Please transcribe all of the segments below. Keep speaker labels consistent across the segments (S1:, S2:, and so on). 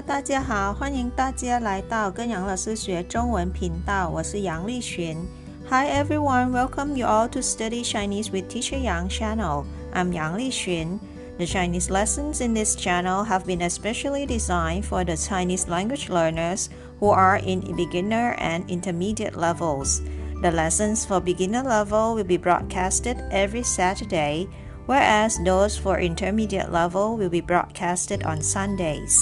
S1: 大家好，欢迎大家来到跟杨老师学中文频道，我是杨丽璇。Hi everyone, welcome you all to Study Chinese with Teacher Yang channel. I'm Yang Lixuan. The Chinese lessons in this channel have been especially designed for the Chinese language learners who are in beginner and intermediate levels. The lessons for beginner level will be broadcasted every Saturday, whereas those for intermediate level will be broadcasted on Sundays.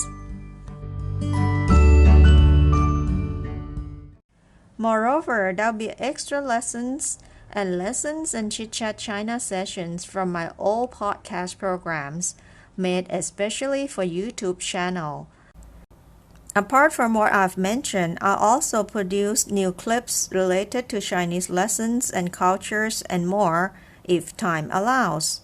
S1: Moreover, there'll be extra lessons and chit-chat China sessions from my old podcast programs made especially for YouTube channel. Apart from what I've mentioned, I'll also produce new clips related to Chinese lessons and cultures and more if time allows.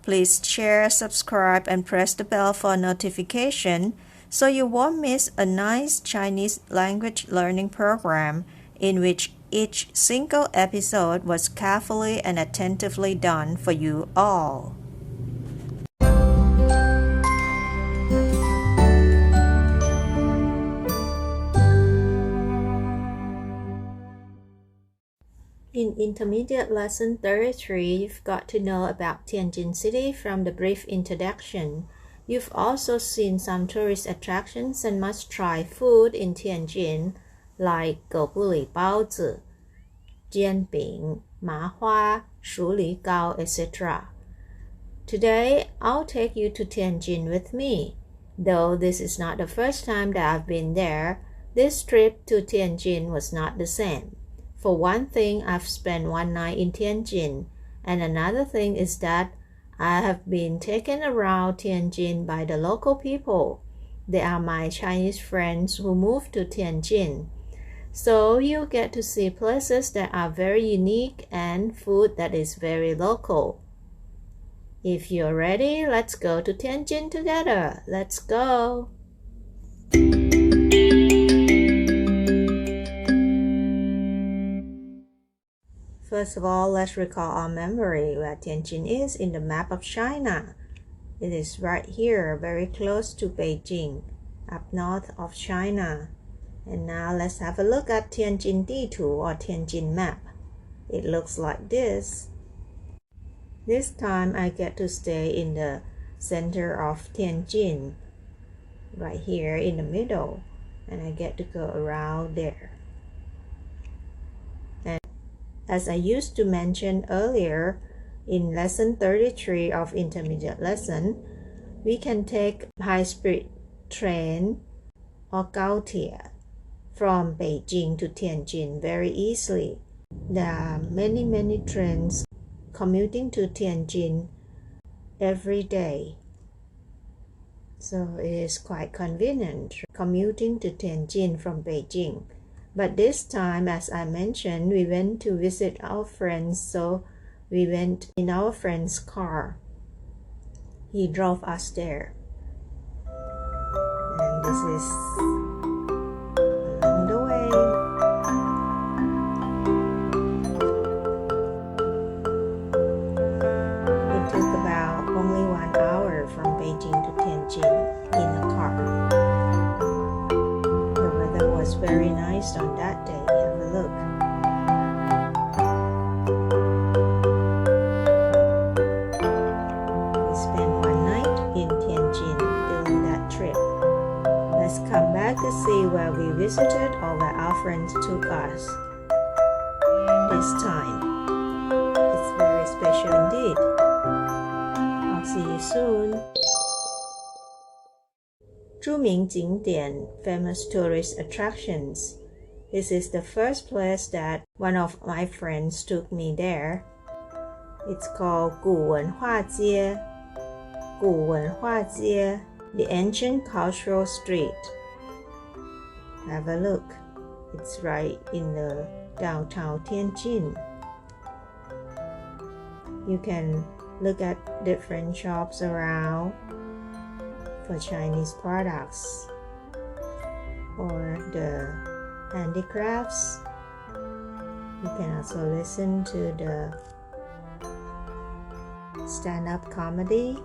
S1: Please share, subscribe, and press the bell for notification so you won't miss a nice Chinese language learning program in which each single episode was carefully and attentively done for you all. In Intermediate Lesson 33, you've got to know about Tianjin City from the brief introduction. You've also seen some tourist attractions and must-try food in Tianjin, like 狗不理包子, 煎饼, 麻花, 熟梨糕, etc. Today, I'll take you to Tianjin with me. Though this is not the first time that I've been there, this trip to Tianjin was not the same. For one thing, I've spent one night in Tianjin, and another thing is that I have been taken around Tianjin by the local people. They are my Chinese friends who moved to Tianjin. So you get to see places that are very unique and food that is very local. If you're ready, let's go to Tianjin together. Let's go! First of all, let's recall our memory where Tianjin is in the map of China. It is right here, very close to Beijing, up north of China. And now let's have a look at Tianjin D2 or Tianjin map. It looks like this. This time I get to stay in the center of Tianjin, right here in the middle, and I get to go around there. And as I used to mention earlier, in lesson 33 of intermediate lesson, we can take high-speed train or gaotie from Beijing to Tianjin very easily. There are many trains commuting to Tianjin every day. So it is quite convenient commuting to Tianjin from Beijing. But this time, as I mentioned, we went to visit our friends, so we went in our friend's car. He drove us there. And this is along the way. It took about only 1 hour from Beijing to Tianjin in a car. The weather was very nice on that day. Have a look. We spent one night in Tianjin during that trip. Let's come back to see where we visited or where our friends took us. This time, it's very special indeed. I'll see you soon. 著名景点 famous tourist attractions. This is the first place that one of my friends took me there. It's called 古文化街. 古文化街, the ancient cultural street. Have a look. It's right in the downtown Tianjin. You can look at different shops around for Chinese products or the handicrafts. You can also listen to the stand-up comedy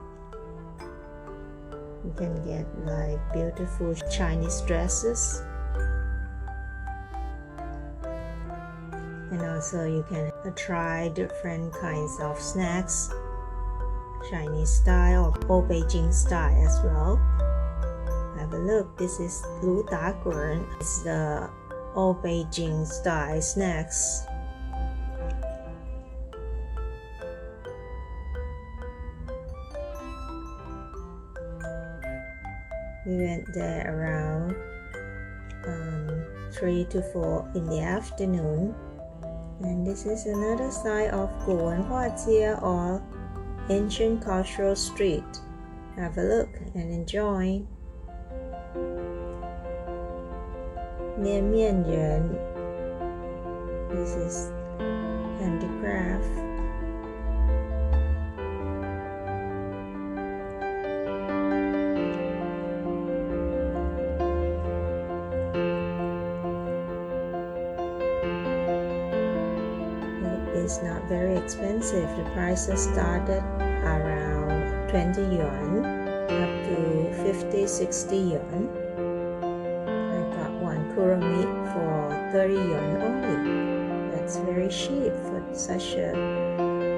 S1: You can get like beautiful Chinese dresses. And also you can try different kinds of snacks, Chinese style or old Beijing style as well. Have a look. This is Lu Daguan. It's the old Beijing style snacks. We went there around 3 to 4 in the afternoon. And this is another side of Guwenhuajie or Ancient Cultural Street. Have a look and enjoy. Near Mianyuan, this is handicraft. It's not very expensive. The prices started around 20 yuan up to 50-60 yuan. I got one kura meat for 30 yuan only. That's very cheap for such a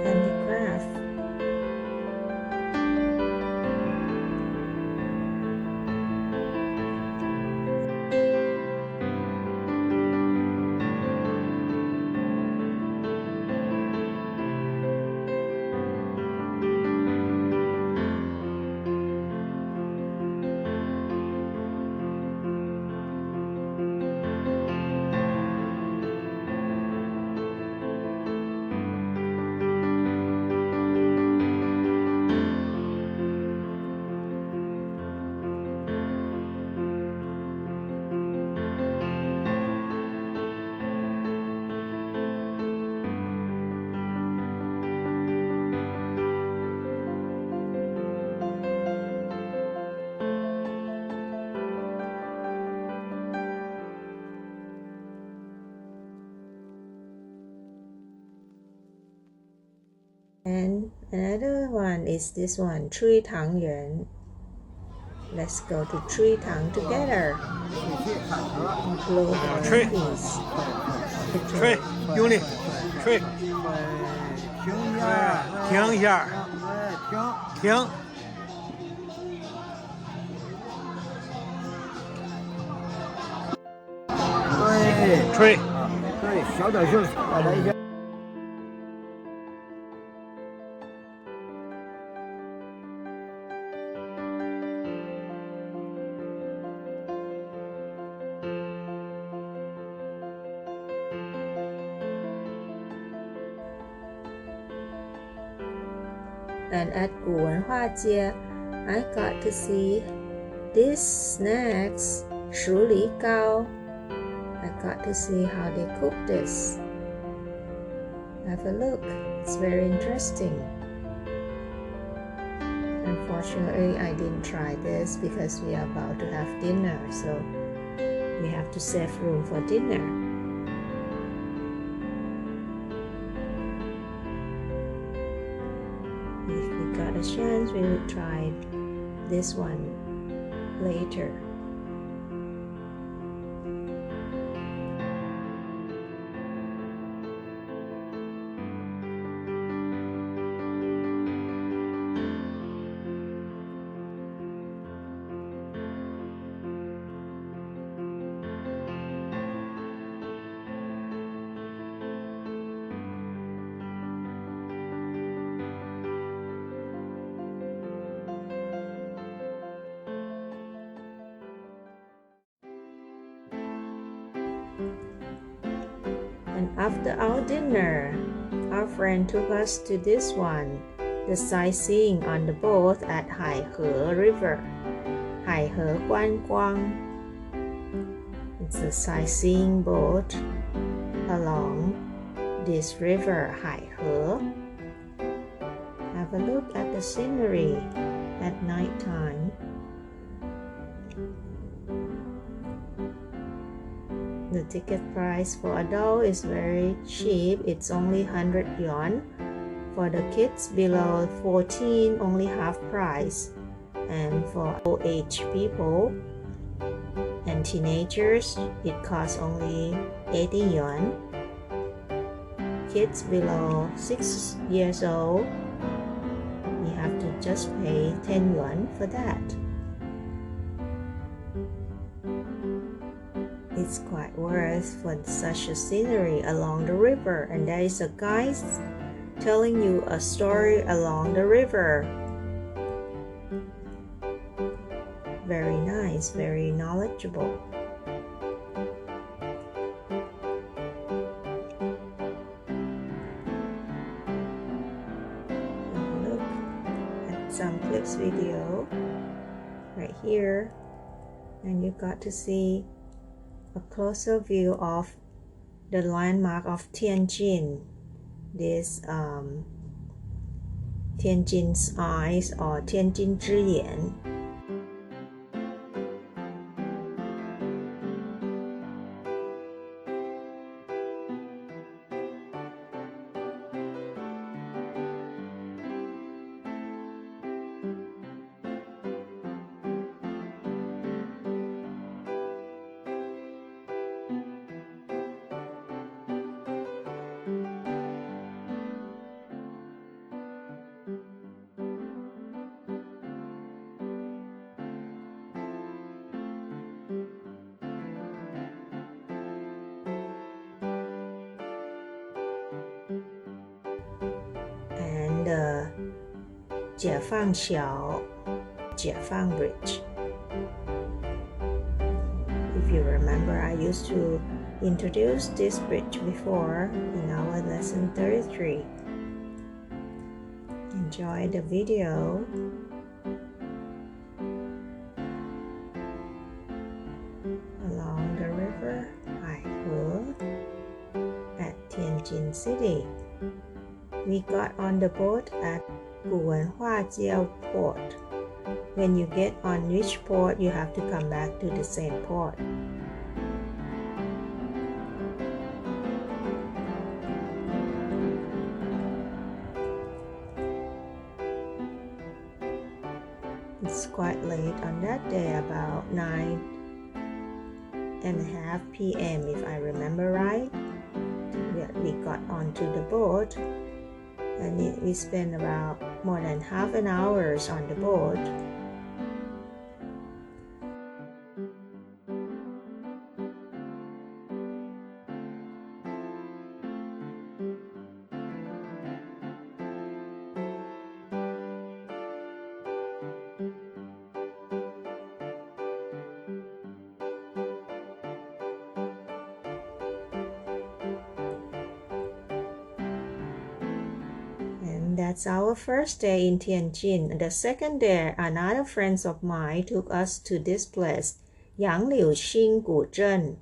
S1: handicraft. And another one is this one, Chui Tangyuan. Let's go to Chui Tang together. Blow the piece.
S2: 吹，用力，吹，停一下，停。对，吹，
S3: 对，小点劲，再来一下。
S1: And at Guwenhuajie, I got to see these snacks, Shu Li Gao. I got to see how they cook this. Have a look. It's very interesting. Unfortunately, I didn't try this because we are about to have dinner, so we have to save room for dinner. If we got a chance, we will try this one later. And after our dinner, our friend took us to this one, the sightseeing on the boat at Haihe River, Haihe Guanguang. It's a sightseeing boat along this river, Haihe. Have a look at the scenery at night time. The ticket price for adult is very cheap. It's only 100 yuan. For the kids below 14, only half price. and for old age people and teenagers it costs only 80 yuan. Kids below 6 years old, you have to just pay 10 yuan for that. It's quite worth for such a scenery along the river, and there is a guide telling you a story along the river. Very nice, very knowledgeable. Look at some clips video right here, and you got to see a closer view of the landmark of Tianjin. This Tianjin's eyes or 天津之眼. And the 解放桥, 解放 Bridge. If you remember, I used to introduce this bridge before in our lesson 33. Enjoy the video. Along the river Haihe at Tianjin City. We got on the boat at Guwenhuajiao port. When you get on which port, you have to come back to the same port. It's quite late on that day, about 9:30 p.m. if I remember right. We got onto the boat, and we spent about more than half an hour on the boat. That's our first day in Tianjin. The second day, another friends of mine took us to this place, Liu Qing Guzhen,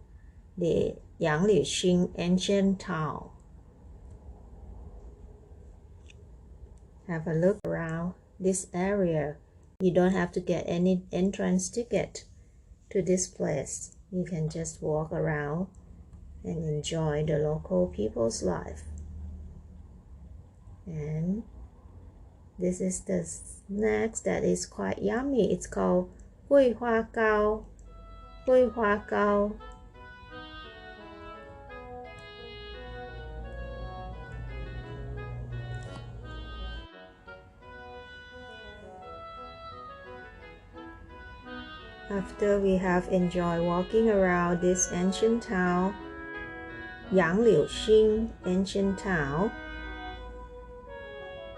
S1: the Liu Qing Ancient Town. Have a look around this area. You don't have to get any entrance ticket to this place. You can just walk around and enjoy the local people's life. And this is the snacks that is quite yummy. It's called Hui Hua Gao. Hui Hua Gao. After we have enjoyed walking around this ancient town, Liu Qing Ancient Town,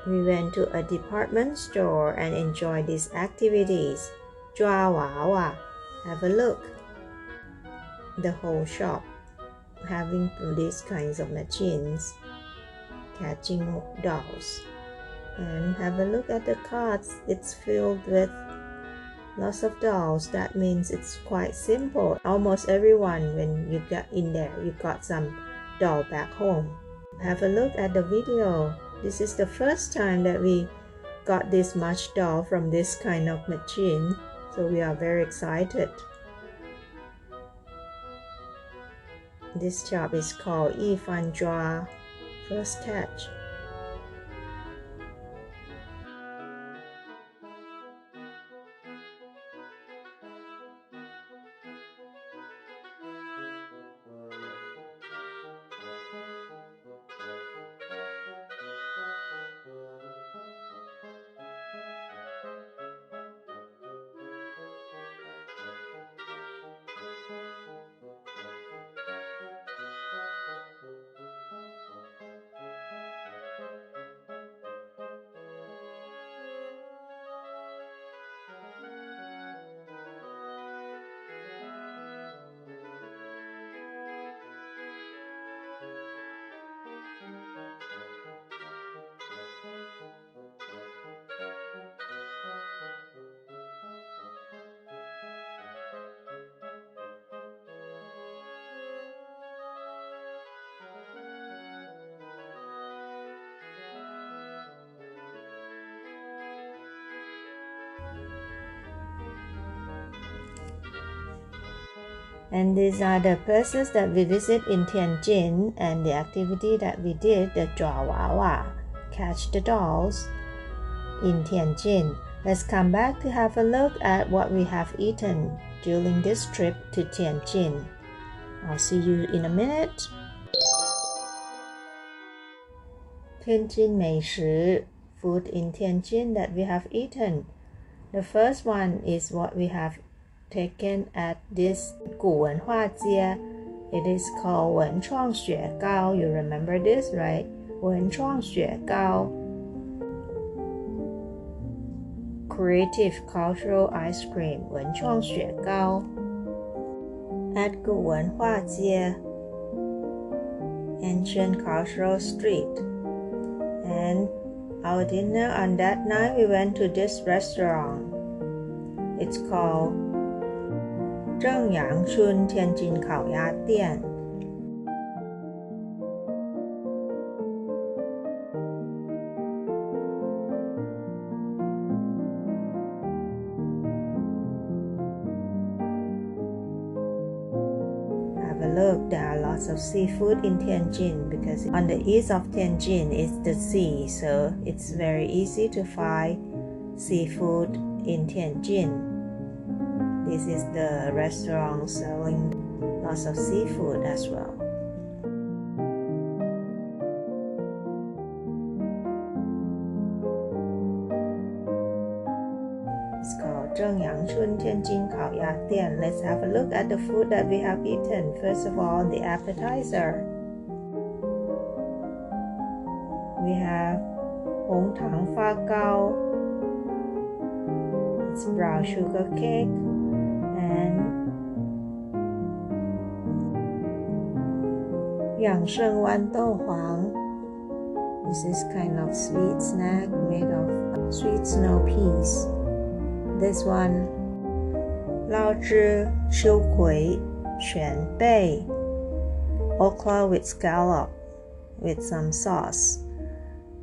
S1: we went to a department store and enjoyed these activities. 抓娃娃, have a look. The whole shop having these kinds of machines, catching dolls. And have a look at the carts. It's filled with lots of dolls. That means it's quite simple. Almost everyone, when you got in there, you got some doll back home. Have a look at the video. This is the first time that we got this much doll from this kind of machine, so we are very excited. This shop is called Yi Fan Zhua, First Catch. And these are the places that we visit in Tianjin and the activity that we did, the draw wawa, catch the dolls in Tianjin. Let's come back to have a look at what we have eaten during this trip to Tianjin. I'll see you in a minute. Tianjin 美食, food in Tianjin that we have eaten. The first one is what we have taken at this 古文化街. It is called 文创雪糕. You remember this, right? 文创雪糕. Creative cultural ice cream. 文创雪糕. At 古文化街, Ancient Cultural Street. And our dinner on that night, we went to this restaurant. It's called 正阳春天津烤鸭店. Have a look, there are lots of seafood in Tianjin because on the east of Tianjin is the sea, so it's very easy to find seafood in Tianjin. This is the restaurant selling lots of seafood as well. It's called 正阳春天津烤鸭店. Let's have a look at the food that we have eaten. First of all, the appetizer. We have 红糖发糕. It's brown sugar cake. And 养生豌豆黄. This is kind of sweet snack made of sweet snow peas. This one, 捞汁秋葵全贝 okra with scallop with some sauce.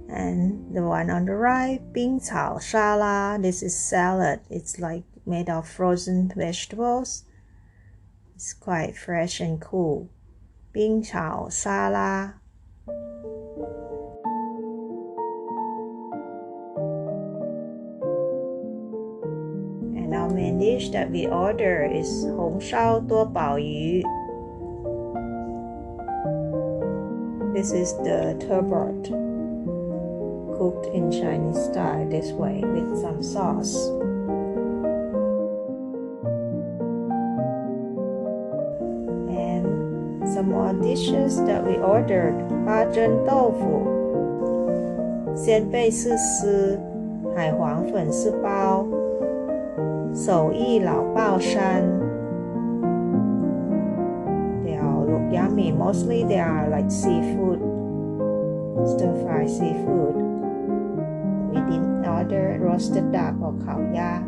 S1: And the one on the right, 冰草沙拉. This is salad. It's like made of frozen vegetables. It's quite fresh and cool. 冰草沙拉. And our main dish that we order is 红烧多宝鱼. This is the turbot, cooked in Chinese style this way with some sauce. And some more dishes that we ordered. 八珍豆腐, 鲜贝丝丝, 海黄粉丝包, 手艺老爆山. They all look yummy. Mostly they are like seafood, stir-fried seafood. We didn't order roasted duck or 烤鸭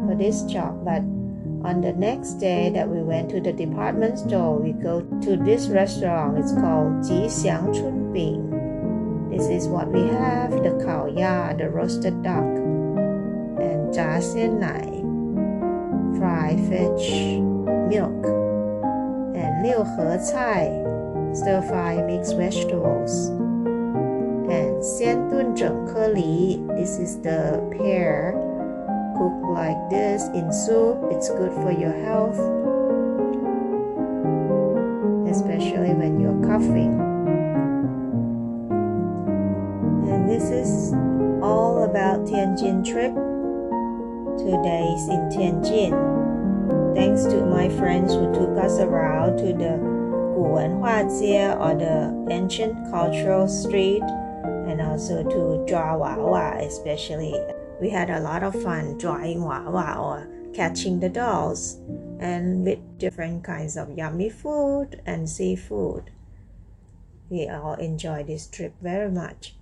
S1: for this job, but on the next day that we went to the department store, we go to this restaurant. It's called 吉祥春饼. This is what we have, the 烤鸭, the roasted duck, and 炸鲜奶, fried fish, milk, and 六合菜, stir-fried mixed vegetables, and 鲜炖整颗梨. This is the pear, cooked like this in soup. It's good for your health, especially when you're coughing. And this is all about Tianjin trip. 2 days in Tianjin. Thanks to my friends who took us around to the 古文化街 or the ancient cultural street, and also to draw wawa especially. We had a lot of fun drawing wawa or catching the dolls, and with different kinds of yummy food and seafood. We all enjoyed this trip very much.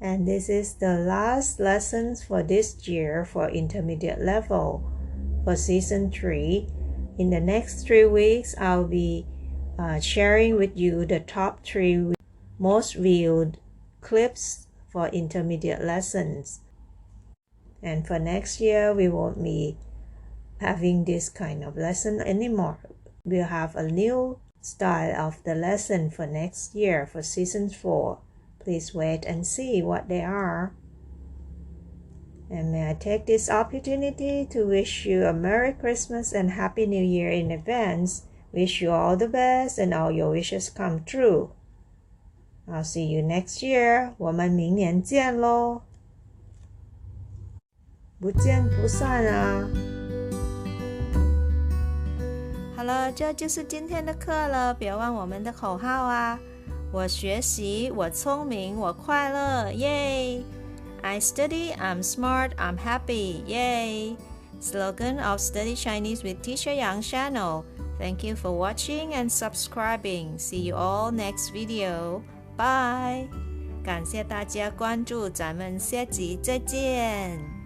S1: And this is the last lessons for this year for intermediate level for season 3. In the next 3 weeks, I'll be sharing with you the top 3 most viewed clips for intermediate lessons. And for next year, we won't be having this kind of lesson anymore. We'll have a new style of the lesson for next year for season 4. Please wait and see what they are. And may I take this opportunity to wish you a Merry Christmas and Happy New Year in advance. Wish you all the best and all your wishes come true. I'll see you next year. 我们明年见咯。不见不散啊。好了，这就是今天的课了，别忘我们的口号啊。我学习，我聪明，我快乐，耶！ I study, I'm smart, I'm happy, yay! Slogan of Study Chinese with Teacher Yang channel. Thank you for watching and subscribing. See you all next video. Bye! 感谢大家关注，咱们下集再见。